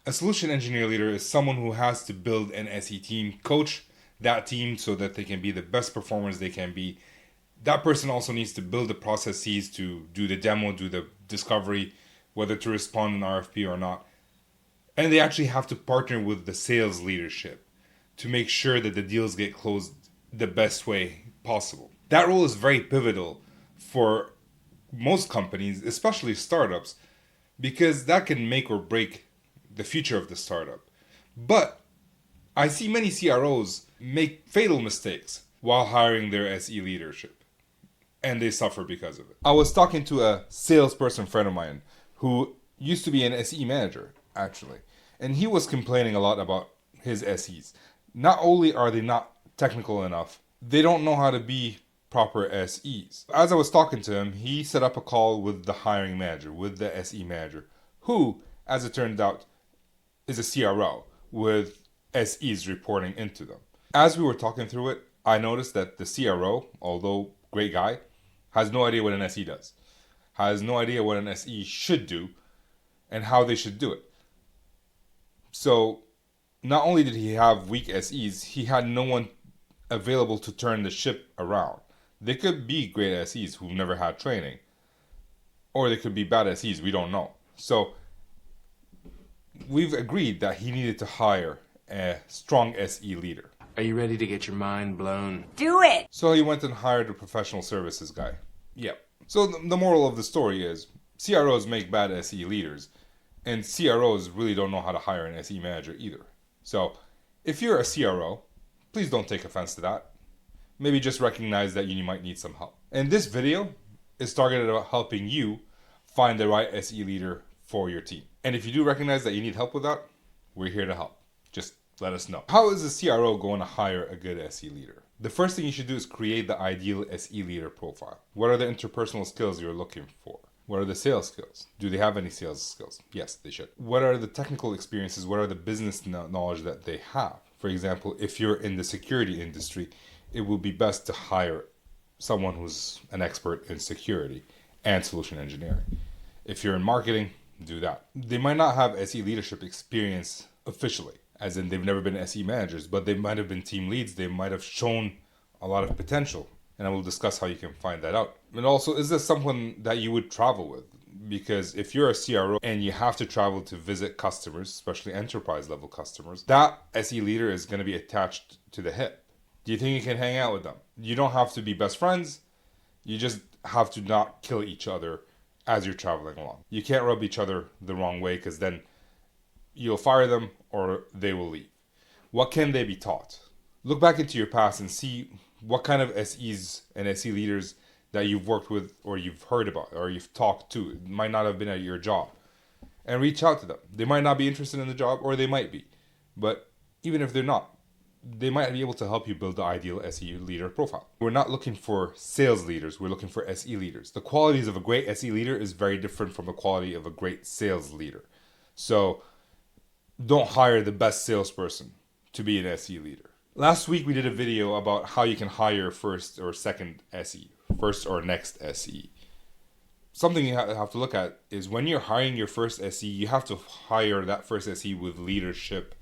A solution engineer leader is someone who has to build an SE team, coach that team so that they can be the best performers they can be. That person also needs to build the processes to do the demo, do the discovery, whether to respond in RFP or not. And they actually have to partner with the sales leadership to make sure that the deals get closed the best way possible. That role is very pivotal for most companies, especially startups, because that can make or break the future of the startup. But I see many CROs make fatal mistakes while hiring their SE leadership, and they suffer because of it. I was talking to a salesperson friend of mine who used to be an SE manager, actually, and he was complaining a lot about his SEs. Not only are they not technical enough, they don't know how to be proper SEs. As I was talking to him, he set up a call with the hiring manager, with the SE manager, who, as it turned out, is a CRO with SEs reporting into them. As we were talking through it, I noticed that the CRO, although great guy, has no idea what an SE does, has no idea what an SE should do and how they should do it. So not only did he have weak SEs, he had no one available to turn the ship around. They could be great SEs who've never had training, or they could be bad SEs, we don't know. So we've agreed that he needed to hire a strong SE leader. Are you ready to get your mind blown? Do it! So he went and hired a professional services guy. Yep. So the moral of the story is CROs make bad SE leaders, and CROs really don't know how to hire an SE manager either. So if you're a CRO, please don't take offense to that. Maybe just recognize that you might need some help. And this video is targeted at helping you find the right SE leader for your team. And if you do recognize that you need help with that, we're here to help. Just let us know. How is a CRO going to hire a good SE leader? The first thing you should do is create the ideal SE leader profile. What are the interpersonal skills you're looking for? What are the sales skills? Do they have any sales skills? Yes, they should. What are the technical experiences? What are the business knowledge that they have? For example, if you're in the security industry, it would be best to hire someone who's an expert in security and solution engineering. If you're in marketing, do that. They might not have SE leadership experience officially, as in they've never been SE managers, but they might have been team leads. They might have shown a lot of potential, and I will discuss how you can find that out. And also, is this someone that you would travel with? Because if you're a CRO and you have to travel to visit customers, especially enterprise level customers, that SE leader is going to be attached to the hip. Do you think you can hang out with them? You don't have to be best friends. You just have to not kill each other as you're traveling along. You can't rub each other the wrong way, because then you'll fire them or they will leave. What can they be taught? Look back into your past and see what kind of SEs and SE leaders that you've worked with or you've heard about or you've talked to. It might not have been at your job. And reach out to them. They might not be interested in the job, or they might be. But even if they're not, they might be able to help you build the ideal SE leader profile. We're not looking for sales leaders, we're looking for SE leaders. The qualities of a great SE leader is very different from the quality of a great sales leader. So don't hire the best salesperson to be an SE leader. Last week we did a video about how you can hire first or second SE, first or next SE. Something you have to look at is when you're hiring your first SE, you have to hire that first SE with leadership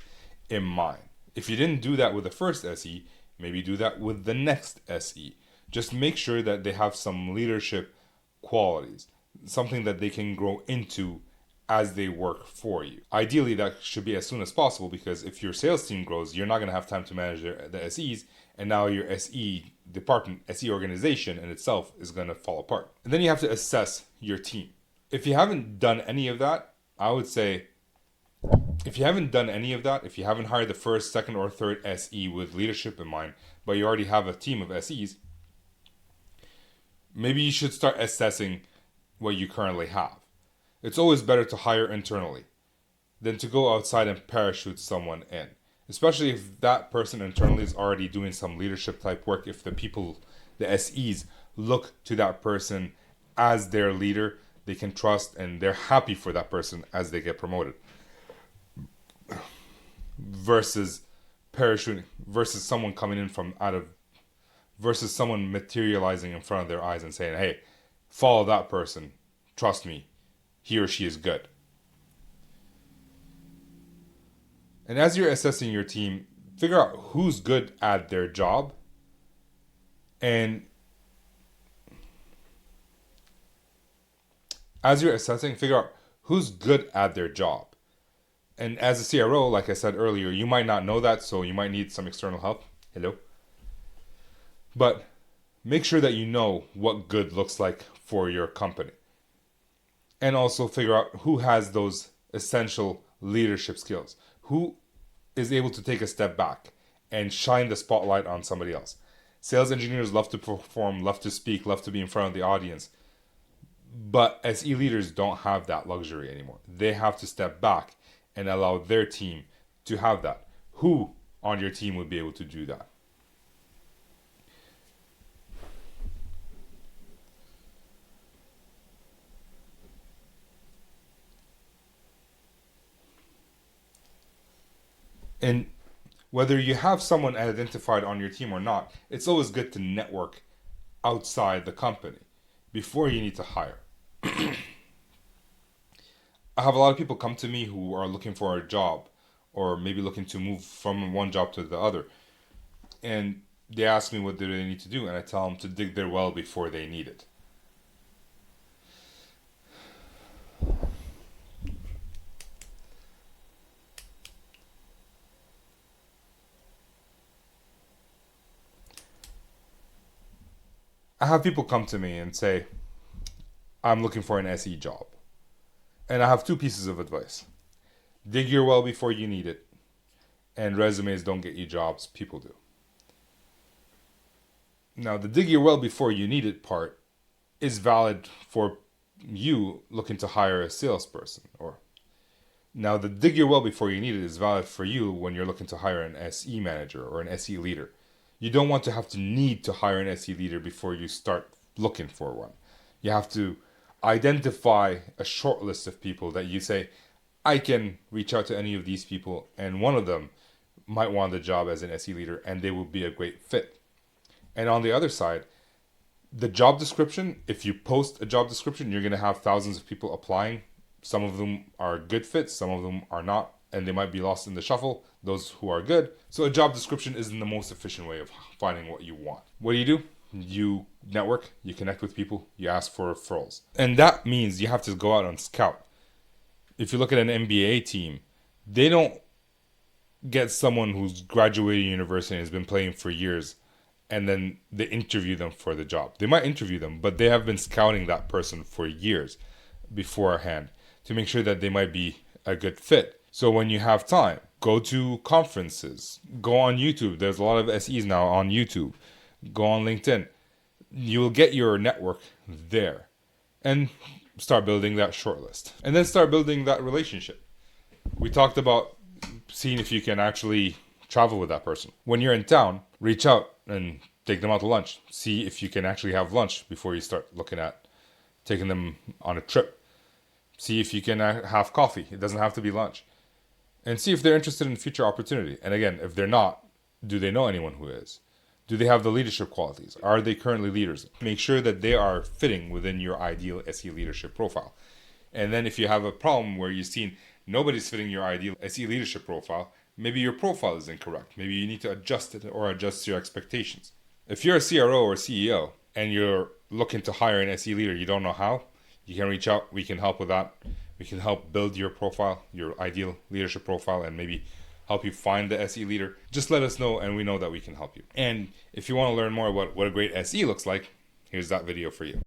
in mind. If you didn't do that with the first SE, maybe do that with the next SE. Just make sure that they have some leadership qualities, something that they can grow into as they work for you. Ideally, that should be as soon as possible, because if your sales team grows, you're not going to have time to manage the SEs, and now your SE department, SE organization in itself is going to fall apart. And then you have to assess your team. If you haven't done any of that, I would say, if you haven't hired the first, second, or third SE with leadership in mind, but you already have a team of SEs, maybe you should start assessing what you currently have. It's always better to hire internally than to go outside and parachute someone in, especially if that person internally is already doing some leadership type work. If the people, the SEs, look to that person as their leader, they can trust and they're happy for that person as they get promoted. Versus parachuting, versus someone coming in from out of, versus someone materializing in front of their eyes and saying, hey, follow that person, trust me, he or she is good. And as you're assessing your team, figure out who's good at their job. And as you're assessing, figure out who's good at their job. And as a CRO, like I said earlier, you might not know that, so you might need some external help. Hello. But make sure that you know what good looks like for your company. And also figure out who has those essential leadership skills. Who is able to take a step back and shine the spotlight on somebody else. Sales engineers love to perform, love to speak, love to be in front of the audience. But SE leaders don't have that luxury anymore. They have to step back and allow their team to have that. Who on your team would be able to do that? And whether you have someone identified on your team or not, it's always good to network outside the company before you need to hire. I have a lot of people come to me who are looking for a job or maybe looking to move from one job to the other. And they ask me what do they need to do, and I tell them to dig their well before they need it. I have people come to me and say, I'm looking for an SE job. And I have two pieces of advice. Dig your well before you need it. And resumes don't get you jobs, people do. Now, the dig your well before you need it part is valid for you looking to hire a salesperson. Now, the dig your well before you need it is valid for you when you're looking to hire an SE manager or an SE leader. You don't want to have to need to hire an SE leader before you start looking for one. You have to identify a short list of people that you say, I can reach out to any of these people, and one of them might want the job as an SE leader, and they will be a great fit. And on the other side, the job description, if you post a job description, you're going to have thousands of people applying. Some of them are good fits, some of them are not, and they might be lost in the shuffle, those who are good. So a job description isn't the most efficient way of finding what you want. What do? You network, you connect with people, you ask for referrals. And that means you have to go out and scout. If you look at an MBA team, they don't get someone who's graduated university and has been playing for years and then they interview them for the job. They might interview them, but they have been scouting that person for years beforehand to make sure that they might be a good fit. So when you have time, go to conferences, go on YouTube. There's a lot of SEs now on YouTube. Go on LinkedIn. You will get your network there and start building that shortlist. And then start building that relationship. We talked about seeing if you can actually travel with that person. When you're in town, reach out and take them out to lunch. See if you can actually have lunch before you start looking at taking them on a trip. See if you can have coffee. It doesn't have to be lunch. And see if they're interested in future opportunity. And again, if they're not, do they know anyone who is? Do they have the leadership qualities? Are they currently leaders? Make sure that they are fitting within your ideal SE leadership profile. And then if you have a problem where you've seen nobody's fitting your ideal SE leadership profile, maybe your profile is incorrect. Maybe you need to adjust it or adjust your expectations. If you're a CRO or CEO and you're looking to hire an SE leader, you don't know how, you can reach out. We can help with that. We can help build your profile, your ideal leadership profile, and maybe help you find the SE leader. Just let us know and we know that we can help you. And if you want to learn more about what a great SE looks like, here's that video for you.